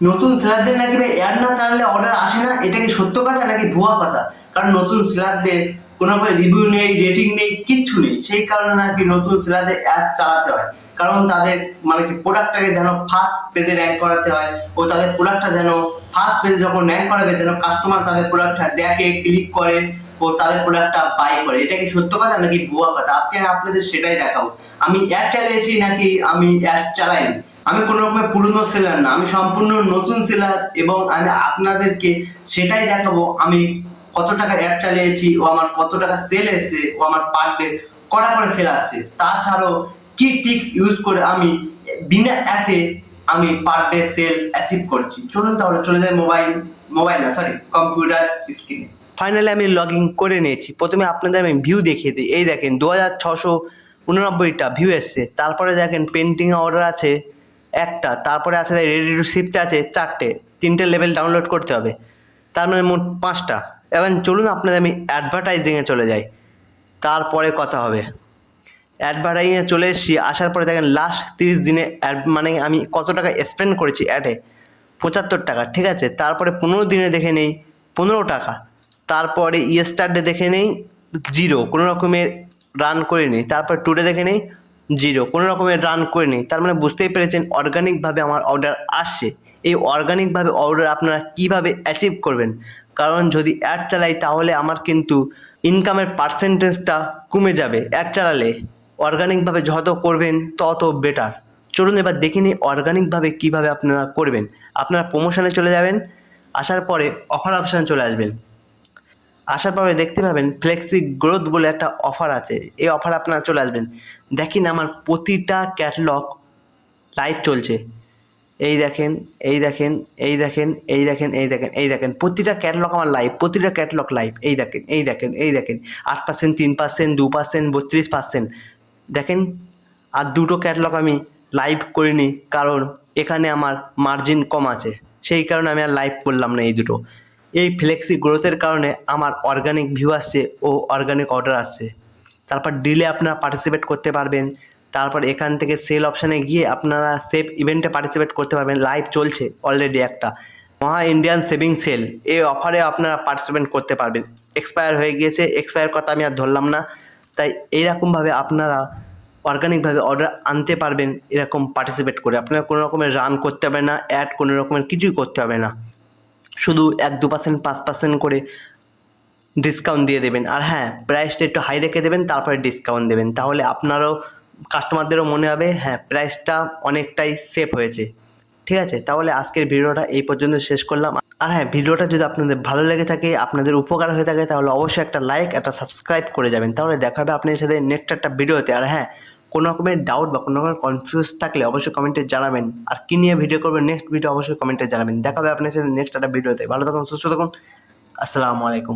নতুন সেলারদের নাকি ভাই অ্যাড না চালালে অর্ডার আসে না, এটা কি সত্য কথা নাকি ভুয়া কথা? কারণ নতুন সেলারদের কোনো রকম রিভিউ নেই, রেটিং নেই, কিচ্ছু নেই, সেই কারণে নাকি নতুন সেলারদের অ্যাড চালাতে হয়। কারণ তাদের মানে কি প্রোডাক্টটাকে যেন ফার্স্ট পেজে র্যাঙ্ক করাতে হয়, ও তাদের প্রোডাক্টটা যেন ফার্স্ট পেজে যখন র্যাঙ্ক করাবে যেন কাস্টমার তাদের প্রোডাক্টটা দেখে, ক্লিক করে ও তাদের প্রোডাক্টটা বাই করে। এটা কি সত্য কথা নাকি ভুয়া কথা? আজকে আমি আপনাদের সেটাই দেখাবো। আমি অ্যাড চালিয়েছি নাকি আমি অ্যাড চালাইনি। আমি কোনো রকমের পুরনো সেলার না, আমি সম্পূর্ণ নতুন সেলার, এবং আমি আপনাদেরকে সেটাই দেখাবো আমি কত টাকা অ্যাড চালিয়েছি, ও আমার কত টাকা সেল এসেছে, ও আমার পার ডে কটা করে সেল আসছে, তাছাড়াও কি টিক্স ইউজ করে আমি বিনা অ্যাডে আমি পার ডে সেল অ্যাচিভ করছি। চলুন তাহলে চলে যাই মোবাইল না সরি কম্পিউটার স্ক্রিনে। ফাইনালি আমি লগ ইন করে নিয়েছি। প্রথমে আপনাদের আমি ভিউ দেখিয়ে দিই। এই দেখেন 2689টা ভিউ এসছে। তারপরে দেখেন পেন্টিং অর্ডার আছে একটা, তারপরে আছে রেডি টু শিফটে আছে চারটে, তিনটে লেভেল ডাউনলোড করতে হবে, তার মানে মোট পাঁচটা। এবার চলুন আপনাদের আমি অ্যাডভার্টাইজিংয়ে চলে যাই, তারপরে কথা হবে। অ্যাডভার্টাইজিংয়ে চলে এসেছি। আসার পরে দেখেন লাস্ট 30 দিনে অ্যাড মানে আমি কত টাকা স্পেন্ড করেছি অ্যাডে, 75 টাকা, ঠিক আছে। তারপরে 15 দিনে দেখে নেই 15 টাকা। তারপরে ইয়েস্টারডে দেখে নেই 0, কোনো রকমের রান করে নিই। তারপর টুডে দেখে নেই 0, কোনো রকমের রান করে নিই। তার মানে বুঝতেই পেরেছেন অর্গানিকভাবে আমার অর্ডার আসছে। এই অর্গানিকভাবে অর্ডার আপনারা কীভাবে অ্যাচিভ করবেন? কারণ যদি অ্যাড চালাই তাহলে আমার কিন্তু ইনকামের পার্সেন্টেজটা কমে যাবে। অ্যাড চালালে অর্গানিকভাবে যত করবেন তত বেটার। চলুন এবার দেখে নিই অর্গানিকভাবে কীভাবে আপনারা করবেন। আপনারা প্রমোশনে চলে যাবেন, আসার পরে অফার অপশানে চলে আসবেন। আসার পরে দেখতে পাবেন ফ্লেক্সি গ্রোথ বলে একটা অফার আছে। এই অফার আপনারা চলে আসবেন। দেখেন আমার প্রতিটা ক্যাটালগ লাইভ চলছে। এই দেখেন, এই দেখেন, এই দেখেন, এই দেখেন, এই দেখেন, এই দেখেন, প্রতিটা ক্যাটালগ আমার লাইভ, প্রতিটা ক্যাটালগ লাইভ। এই দেখেন, এই দেখেন, এই দেখেন, 8%, 3%, 2%, 32%। দেখেন, আর দুটো ক্যাটালগ আমি লাইভ করিনি, কারণ এখানে আমার মার্জিন কম আছে, সেই কারণে আমি আর লাইভ করলাম না এই দুটো। এই ফ্লেক্সি গ্রোথের কারণে আমার অর্গানিক ভিউ আসছে ও অর্গানিক অর্ডার আসছে। তারপর ডিলে আপনারা পার্টিসিপেট করতে পারবেন। তারপর এখান থেকে সেল অপশানে গিয়ে আপনারা সেভ ইভেন্টে পার্টিসিপেট করতে পারবেন। লাইভ চলছে অলরেডি একটা মহা ইন্ডিয়ান সেভিং সেল, এই অফারে আপনারা পার্টিসিপেট করতে পারবেন। এক্সপায়ার হয়ে গিয়েছে, এক্সপায়ার কথা আমি আর ধরলাম না। তাই এইরকমভাবে আপনারা অর্গানিকভাবে অর্ডার আনতে পারবেন, এরকম পার্টিসিপেট করে। আপনারা কোনো রকমের রান করতে হবে না, অ্যাড কোনো রকমের কিছুই করতে হবে না, শুধু 1-2%, 5% করে ডিসকাউন্ট দিয়ে দেবেন। আর হ্যাঁ, প্রাইসটা একটু হাই রেখে দেবেন, তারপরে ডিসকাউন্ট দেবেন। তাহলে আপনারও কাস্টমারদেরও মনে হবে হ্যাঁ প্রাইসটা অনেকটাই সেভ হয়েছে। ঠিক আছে, তাহলে আজকের ভিডিওটা এই পর্যন্ত শেষ করলাম। আর হ্যাঁ, ভিডিওটা যদি আপনাদের ভালো লেগে থাকে, আপনাদের উপকার হয়ে থাকে, তাহলে অবশ্যই একটা লাইক, একটা সাবস্ক্রাইব করে যাবেন। তাহলে দেখা হবে আপনাদের সাথে নেক্সট একটা ভিডিওতে। আর হ্যাঁ, কোনো রকমের ডাউট বা কোনো রকমের কনফিউজ থাকলে অবশ্যই কমেন্টে জানাবেন। আর কী নিয়ে ভিডিও করবেন নেক্সট ভিডিও অবশ্যই কমেন্টে জানাবেন। দেখা হবে আপনাদের সাথে নেক্সট একটা ভিডিওতে। ভালো থাকুন, সুস্থ থাকুন, আসসালামু আলাইকুম।